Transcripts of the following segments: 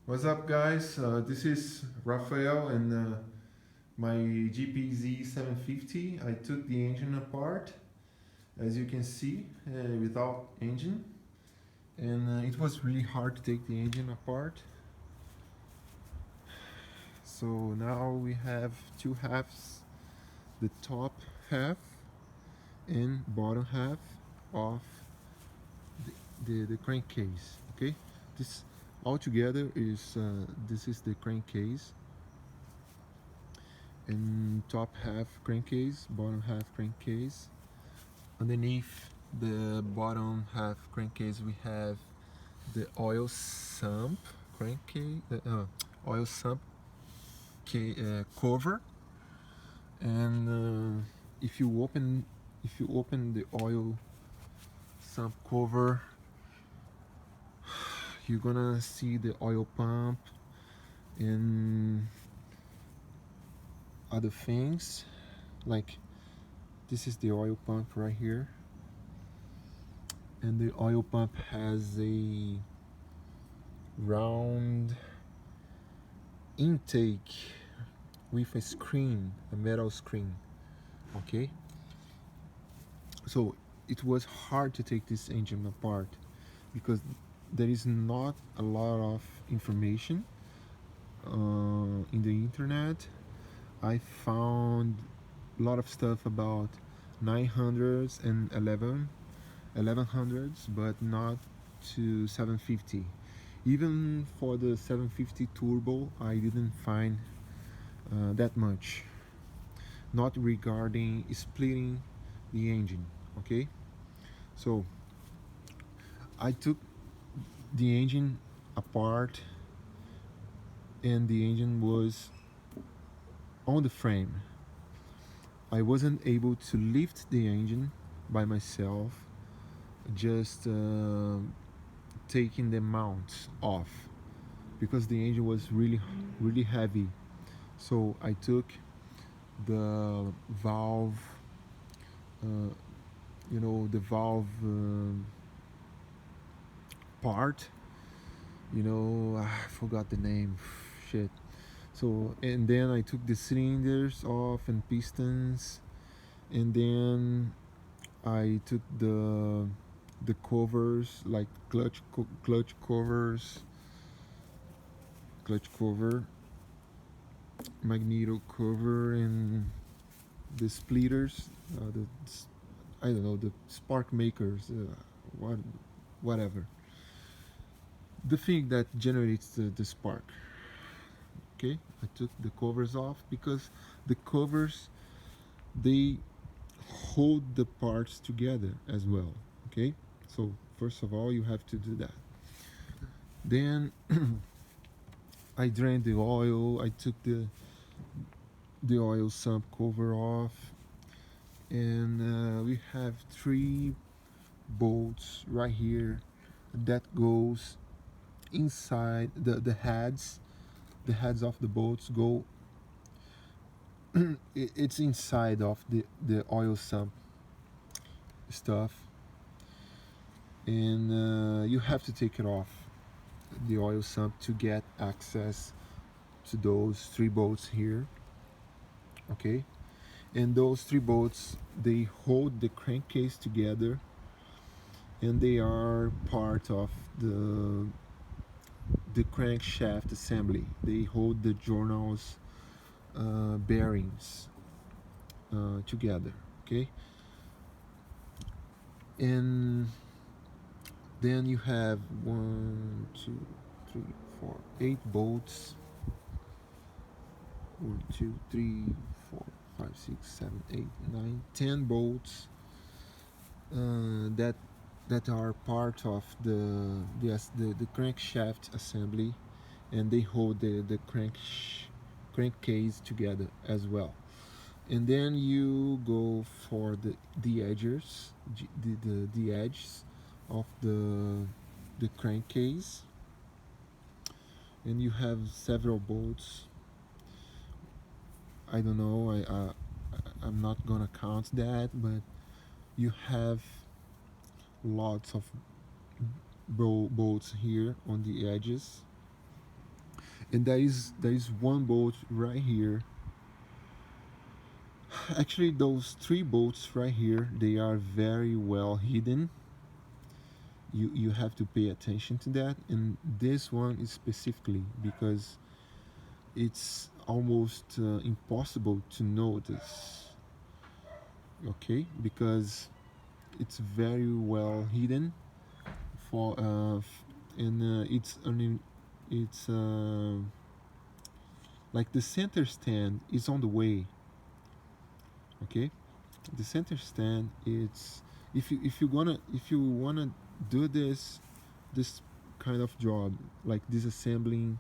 What's up, guys? This is Rafael and my GPZ750. I took the engine apart, as you can see, without engine, and it was really hard to take the engine apart. So now we have two halves: the top half and bottom half of the crankcase. Okay, this altogether is this is the crankcase. And top half crankcase, bottom half crankcase. Underneath the bottom half crankcase, we have the oil sump crankcase, oil sump cover. And if you open the oil sump cover, you're gonna see the oil pump and other things. Like, this is the oil pump right here, and the oil pump has a round intake with a screen, a metal screen. Okay, so it was hard to take this engine apart because there is not a lot of information in the internet. I found a lot of stuff about 900s and 1100s, but not to 750. Even for the 750 turbo, I didn't find that much, not regarding splitting the engine. Okay, so I took the engine apart, and the engine was on the frame. I wasn't able to lift the engine by myself, just taking the mount off, because the engine was really heavy. So I took the valve, the valve part. I forgot the name. Shit. So, and then I took the cylinders off and pistons, and then I took the covers, like clutch cover, magneto cover, and the splitters, I don't know, the spark makers, whatever, the thing that generates the spark. Okay, I took the covers off because the covers, they hold the parts together as well. Okay, so first of all, you have to do that. Then I drained the oil. I took the oil sump cover off, and we have three bolts right here that goes inside the heads. The heads of the bolts go it's inside of the oil sump stuff, and you have to take it off the oil sump to get access to those three bolts here. Okay, and those three bolts, they hold the crankcase together, and they are part of the crankshaft assembly. They hold the journals bearings together. Okay, and then you have 1, 2, 3, 4, 8 bolts. 1, 2, 3, 4, 5, 6, 7, 8, 9, 10 bolts that are part of the crankshaft assembly, and they hold the crankcase together as well. And then you go for the edges, the edges of the crankcase, and you have several bolts. I don't know, I'm not gonna count that, but you have lots of bolts here on the edges. And there is one bolt right here. Actually, those three bolts right here, they are very well hidden. You have to pay attention to that, and this one is specifically because it's almost impossible to notice. Okay, because it's very well hidden for and it's like the center stand is on the way. Okay, the center stand, it's if you wanna do this kind of job, like disassembling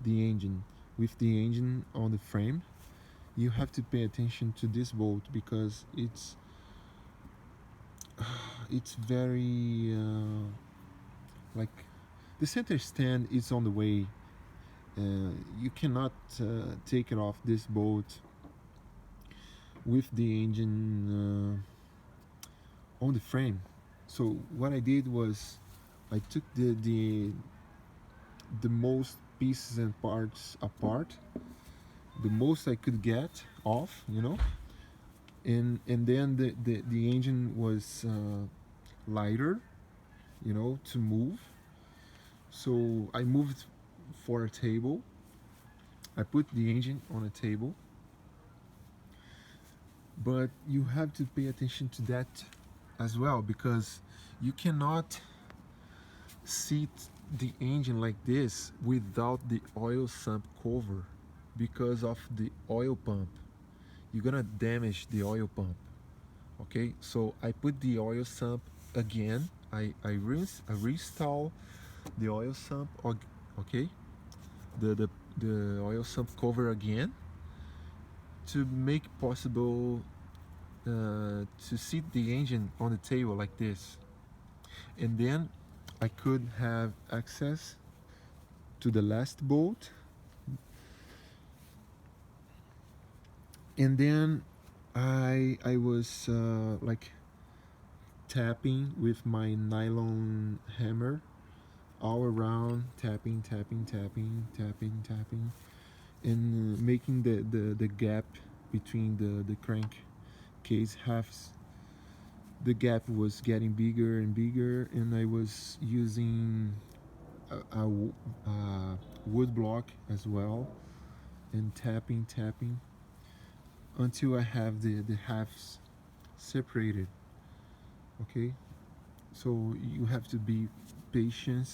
the engine with the engine on the frame, you have to pay attention to this bolt because it's very like the center stand is on the way. You cannot take it off this bolt with the engine on the frame. So what I did was I took the most pieces and parts apart, the most I could get off, and then the engine was lighter, to move. So I moved for a table. I put the engine on a table, but you have to pay attention to that as well because you cannot seat the engine like this without the oil sump cover because of the oil pump. You're gonna damage the oil pump. Okay, so I put the oil sump again. I reinstall the oil sump. Okay, the oil sump cover again to make possible to seat the engine on the table like this, and then I could have access to the last bolt, and then I was like tapping with my nylon hammer all around, tapping, and making the gap between the crankcase halves. The gap was getting bigger and bigger, and I was using a wood block as well, and tapping until I have the halves separated. Okay, so you have to be patient,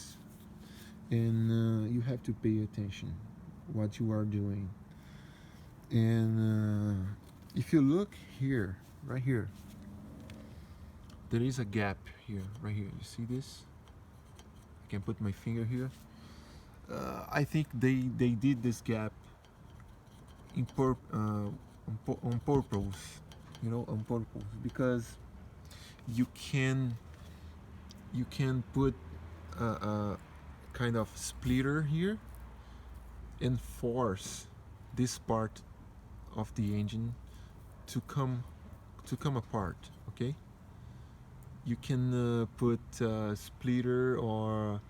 and you have to pay attention what you are doing. And if you look here, right here, there is a gap here, right here. You see this? I can put my finger here. I think they did this gap on purpose, on purpose, because you can put a kind of splitter here and force this part of the engine to come apart. Okay, you can put a splitter or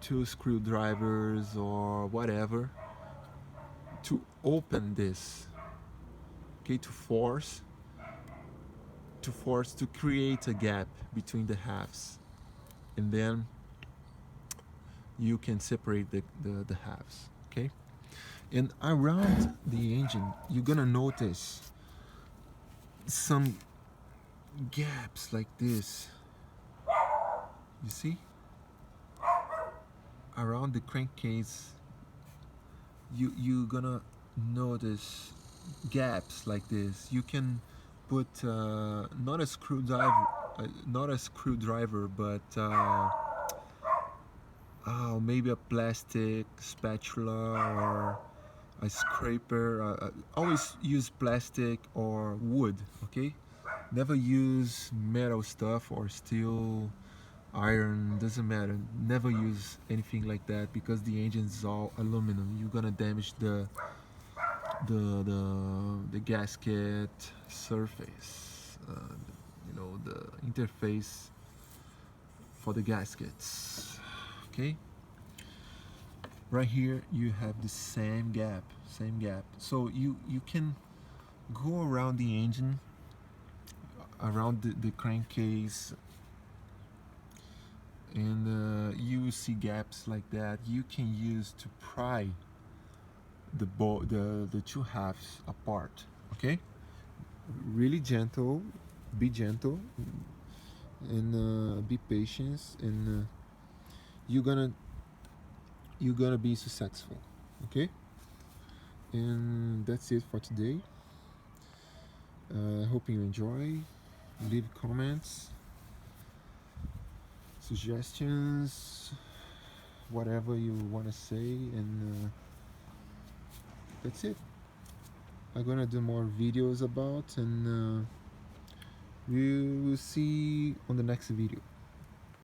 two screwdrivers or whatever to open this. Okay, to force to create a gap between the halves, and then you can separate the halves. Okay, and around the engine you're gonna notice some gaps like this. You see, around the crankcase you're gonna notice gaps like this. You can put not a screwdriver, but maybe a plastic spatula or a scraper. Always use plastic or wood. Okay, never use metal stuff or steel, iron, doesn't matter. Never use anything like that because the engine is all aluminum. You're gonna damage the gasket surface, the interface for the gaskets. Okay, Right here you have the same gap, so you can go around the engine, around the crankcase, and you see gaps like that. You can use to pry the two halves apart. Okay, really gentle, be gentle, and be patient, and you're gonna be successful. Okay, and that's it for today. I hope you enjoy. Leave comments, suggestions, whatever you want to say, and that's it. I'm gonna do more videos about, and we will see on the next video.